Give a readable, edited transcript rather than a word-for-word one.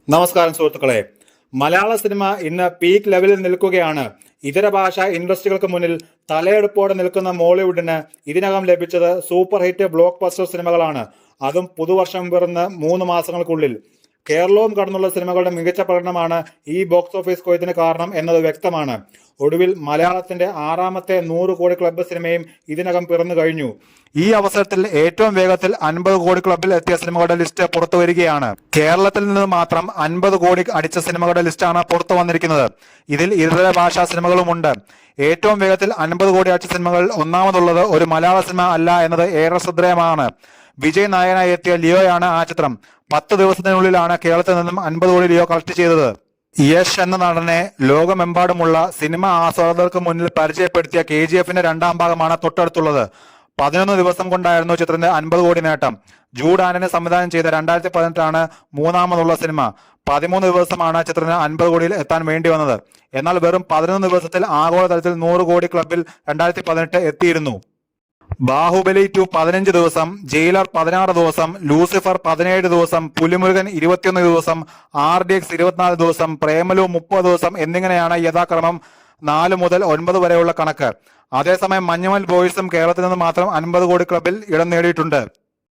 നമസ്കാരം സുഹൃത്തുക്കളെ. മലയാള സിനിമ ഇന്ന് പീക്ക് ലെവലിൽ നിൽക്കുകയാണ്. ഇതര ഭാഷാ ഇൻഡസ്ട്രികൾക്ക് മുന്നിൽ തലയെടുപ്പോടെ നിൽക്കുന്ന മോളിവുഡിന് ഇതിനകം ലഭിച്ചത് സൂപ്പർ ഹിറ്റ് ബ്ലോക്ക് ബസ്റ്റർ സിനിമകളാണ്. അതും പുതുവർഷം പിറന്ന് 3 മാസങ്ങൾക്കുള്ളിൽ. കേരളവും കടന്നുള്ള സിനിമകളുടെ മികച്ച പ്രകടനമാണ് ഈ ബോക്സ് ഓഫീസ് കൊയ്ത്തിന് കാരണം എന്നത് വ്യക്തമാണ്. ഒടുവിൽ മലയാളത്തിന്റെ 6ാമത്തെ 100 കോടി ക്ലബ്ബ് സിനിമയും ഇതിനകം പിറന്നു കഴിഞ്ഞു. ഈ അവസരത്തിൽ ഏറ്റവും വേഗത്തിൽ 50 കോടി ക്ലബ്ബിൽ എത്തിയ സിനിമകളുടെ ലിസ്റ്റ് പുറത്തു വരികയാണ്. കേരളത്തിൽ നിന്ന് മാത്രം 50 കോടി അടിച്ച സിനിമകളുടെ ലിസ്റ്റാണ് പുറത്തു വന്നിരിക്കുന്നത്. ഇതിൽ ഇതര ഭാഷാ സിനിമകളുമുണ്ട്. ഏറ്റവും വേഗത്തിൽ 50 കോടി അടിച്ച സിനിമകളിൽ ഒന്നാമതുള്ളത് ഒരു മലയാള സിനിമ അല്ല എന്നത് ഏറെ ശ്രദ്ധേയമാണ്. വിജയ് നായകനായി എത്തിയ ലിയോയാണ് ആ ചിത്രം. 10 ദിവസത്തിനുള്ളിലാണ് കേരളത്തിൽ നിന്നും 50 കോടി ലിയോ കളക്ട് ചെയ്തത്. യശ് എന്ന നടനെ ലോകമെമ്പാടുമുള്ള സിനിമ ആസ്വാദകർക്ക് മുന്നിൽ പരിചയപ്പെടുത്തിയ KGF-ന്റെ 2ാം ഭാഗമാണ് തൊട്ടടുത്തുള്ളത്. 11 ദിവസം കൊണ്ടായിരുന്നു ചിത്രത്തിന്റെ 50 കോടി നേട്ടം. ജൂഡ് ആന്റണി സംവിധാനം ചെയ്ത 2018 മൂന്നാമതുള്ള സിനിമ. 13 ദിവസമാണ് ചിത്രത്തിന് 50 കോടിയിൽ എത്താൻ വേണ്ടി വന്നത്. എന്നാൽ വെറും 11 ദിവസത്തിൽ ആഗോളതലത്തിൽ 100 കോടി ക്ലബിൽ 2018 എത്തിയിരുന്നു. ബാഹുബലി 2 15 ദിവസം, ജയിലർ 16 ദിവസം, ലൂസിഫർ 17 ദിവസം, പുലിമുരുകൻ 21 ദിവസം, RDX 24 ദിവസം, പ്രേമലു 30 ദിവസം എന്നിങ്ങനെയാണ് യഥാക്രമം 4 മുതൽ 9 വരെയുള്ള കണക്ക്. അതേസമയം മഞ്ഞുമൽ ബോയ്സും കേരളത്തിൽ നിന്ന് മാത്രം 50 കോടി ക്ലബിൽ ഇടം നേടിയിട്ടുണ്ട്.